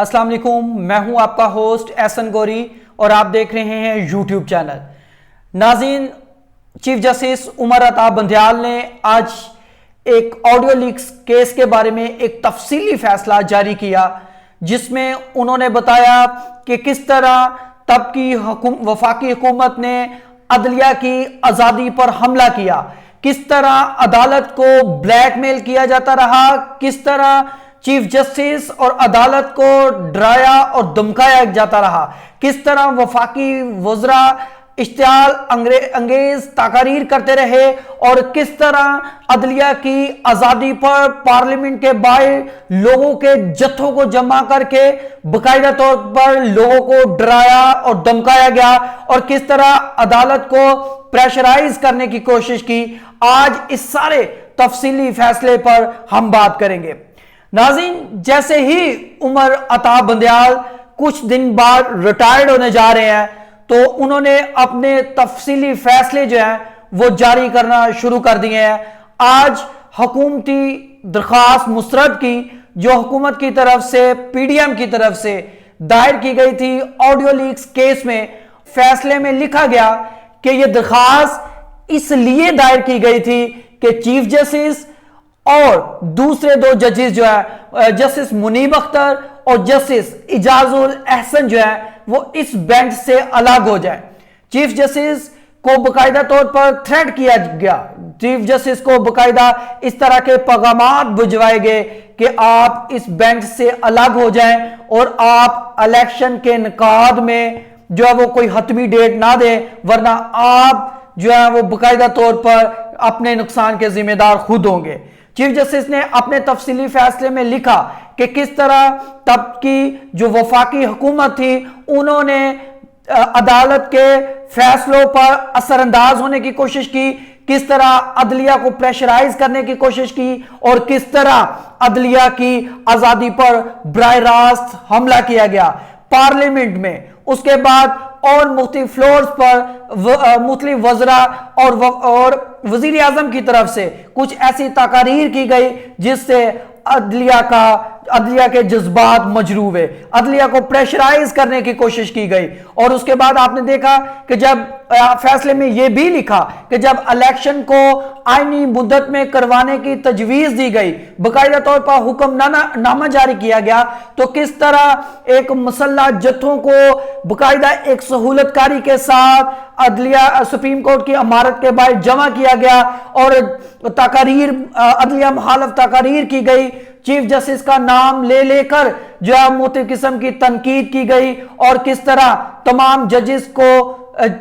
अस्सलाम वालेकुम, मैं हूं आपका होस्ट एहसन गौरी और आप देख रहे हैं यूट्यूब चैनल। नाज़रीन, चीफ जस्टिस उमर अता बंदयाल ने आज एक ऑडियो लीक्स केस के बारे में एक तफसीली फैसला जारी किया, जिसमें उन्होंने बताया कि किस तरह तब की वफाकी हुकूमत ने अदलिया की आज़ादी पर हमला किया, किस तरह अदालत को ब्लैकमेल किया जाता रहा, किस तरह चीफ जस्टिस और अदालत को डराया और धमकाया जाता रहा, किस तरह वफाकी वज़रा इश्तियाल अंगेज तकारीर करते रहे और किस तरह अदलिया की आज़ादी पर पार्लियामेंट के बाहर लोगों के जत्थों को जमा करके बाकायदा तौर पर लोगों को डराया और धमकाया गया और किस तरह अदालत को प्रेशराइज करने की कोशिश की। आज इस सारे तफसीली फैसले पर हम बात करेंगे। नाज़रीन, जैसे ही उमर अता बंदयाल कुछ दिन बाद रिटायर्ड होने जा रहे हैं, तो उन्होंने अपने तफसीली फैसले जो हैं वो जारी करना शुरू कर दिए हैं। आज हुकूमती दरख्वास्त मुस्तरद की, जो हुकूमत की तरफ से पीडीएम की तरफ से दायर की गई थी ऑडियो लीक्स केस में, फैसले में लिखा गया कि यह दरख्वास्त इसलिए दायर की गई थी कि चीफ जस्टिस और दूसरे दो जजेस जो है, जस्टिस मुनीब अख्तर और जस्टिस इजाजुल अहसन जो है, वो इस बेंच से अलग हो जाए। चीफ जस्टिस को बाकायदा तौर पर थ्रेट किया गया, चीफ जस्टिस को बाकायदा इस तरह के पैगामात भिजवाए गए कि आप इस बेंच से अलग हो जाएं और आप इलेक्शन के इनेकाद में जो है वो कोई हतमी डेट ना दें, वरना आप जो है वो बाकायदा तौर पर अपने नुकसान के जिम्मेदार खुद होंगे। चीफ जस्टिस ने अपने तफसीली फैसले में लिखा कि किस तरह तब की जो वफाकी हुकूमत थी, उन्होंने अदालत के फैसलों पर असरअंदाज होने की कोशिश की, किस तरह अदलिया को प्रेशराइज करने की कोशिश की और किस तरह अदलिया की आजादी पर बराह रास्त हमला किया गया पार्लियामेंट में। उसके बाद और मुख्तलिफ फ्लोर्स पर मुख्तलिफ वज़रा और वज़ीर आज़म की तरफ से कुछ ऐसी तकारीर की गई जिससे अदलिया के जज्बात मजरू हुए, अदलिया को प्रेशराइज करने की कोशिश की गई। और उसके बाद आपने देखा कि जब फैसले में यह भी लिखा कि जब इलेक्शन को आईनी मुद्दत में करवाने की तजवीज दी गई, बाकायदा तौर पर हुक्मनामा जारी किया गया, तो किस तरह एक मुसल्लह जत्थों को बाकायदा एक सहूलतकारी के साथ अदलिया सुप्रीम कोर्ट की इमारत के बाहर जमा किया गया और तकारीर अदलिया मुखालिफ तकारीर की गई, चीफ जस्टिस का नाम ले लेकर जो है मुख्तलिफ किस्म की तनकीद की गई और किस तरह तमाम जजेस को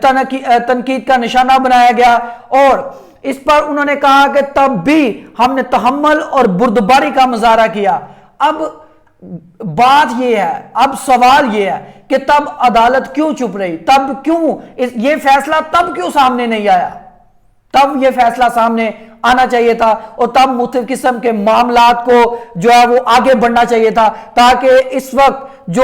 तनकीद का निशाना बनाया गया। और इस पर उन्होंने कहा कि तब भी हमने तहम्मुल और बुर्दबारी का मुजाहरा किया। अब बात यह है, अब सवाल यह है कि तब अदालत क्यों चुप रही, तब क्यों ये फैसला तब क्यों सामने नहीं आया? तब यह फैसला सामने आना चाहिए था और तब मुख्तलिफ किस्म के मामलात को जो है वो आगे बढ़ना चाहिए था, ताकि इस वक्त जो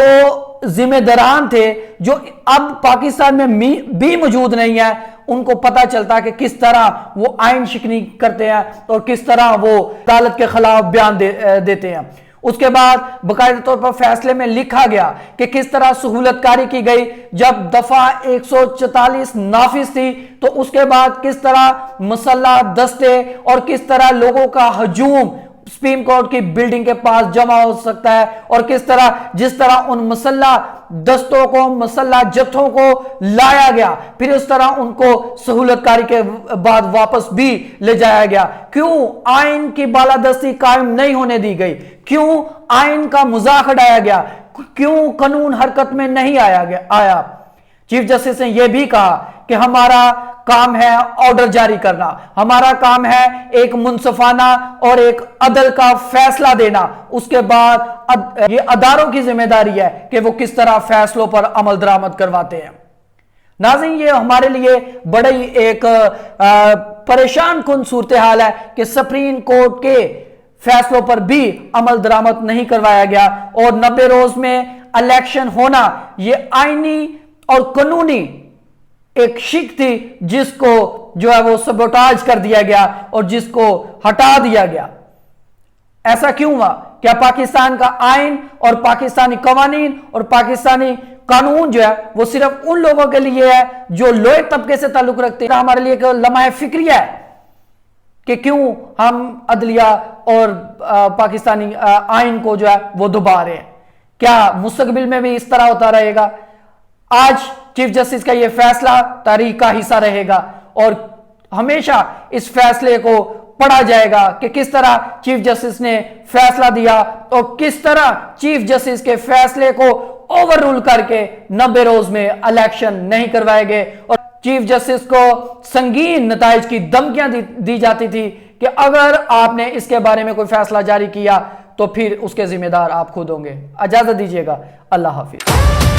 जिम्मेदारान थे, जो अब पाकिस्तान में भी मौजूद नहीं है, उनको पता चलता कि किस तरह वो आइन शिकनी करते हैं और किस तरह वो अदालत के खिलाफ बयान देते हैं। उसके बाद बाकायदा तौर पर फैसले में लिखा गया कि किस तरह सहूलतकारी की गई। जब दफा 144 नाफिज थी, तो उसके बाद किस तरह मुसल्लह दस्ते और किस तरह लोगों का हजूम सुप्रीम कोर्ट की बिल्डिंग के पास जमा हो सकता है और किस तरह जिस तरह उन मुसल्लह दस्तों को, मुसल्लह जत्थों को लाया गया, फिर उस तरह उनको सहूलतकारी के बाद वापस भी ले जाया गया। क्यों आइन की बालादस्ती कायम नहीं होने दी गई? क्यों आइन का मजाक उड़ाया गया? क्यों कानून हरकत में नहीं आया? चीफ जस्टिस ने यह भी कहा कि हमारा काम है ऑर्डर जारी करना, हमारा काम है एक मुनसफाना और एक अदल का फैसला देना, उसके बाद ये अदारों की जिम्मेदारी है कि वो किस तरह फैसलों पर अमल दरामद करवाते हैं। नाज़रीन, ये हमारे लिए बड़ी एक परेशान कुन सूरत हाल है कि सुप्रीम कोर्ट के फैसलों पर भी अमल दरामद नहीं करवाया गया और 90 रोज में इलेक्शन होना ये आईनी और कानूनी एक शिक थी जिसको जो है वो सबोटाज कर दिया गया और जिसको हटा दिया गया। ऐसा क्यों हुआ? क्या पाकिस्तान का आइन और पाकिस्तानी कवानीन और पाकिस्तानी कानून जो है वो सिर्फ उन लोगों के लिए है जो लोहे तबके से ताल्लुक रखते हैं? हमारे लिए एक लम्हा फिक्रिया है कि क्यों हम अदलिया और पाकिस्तानी आइन को जो है वो दबा रहे हैं? क्या मुस्तकबिल में भी इस तरह होता रहेगा? आज चीफ जस्टिस का यह फैसला तारीख का हिस्सा रहेगा और हमेशा इस फैसले को पढ़ा जाएगा कि किस तरह चीफ जस्टिस ने फैसला दिया और किस तरह चीफ जस्टिस के फैसले को ओवर रूल करके 90 रोज में इलेक्शन नहीं करवाए गए और चीफ जस्टिस को संगीन नताइज की धमकियां दी जाती थी कि अगर आपने इसके बारे में कोई फैसला जारी किया तो फिर उसके जिम्मेदार आप खुद होंगे। इजाजत दीजिएगा, अल्लाह हाफिज।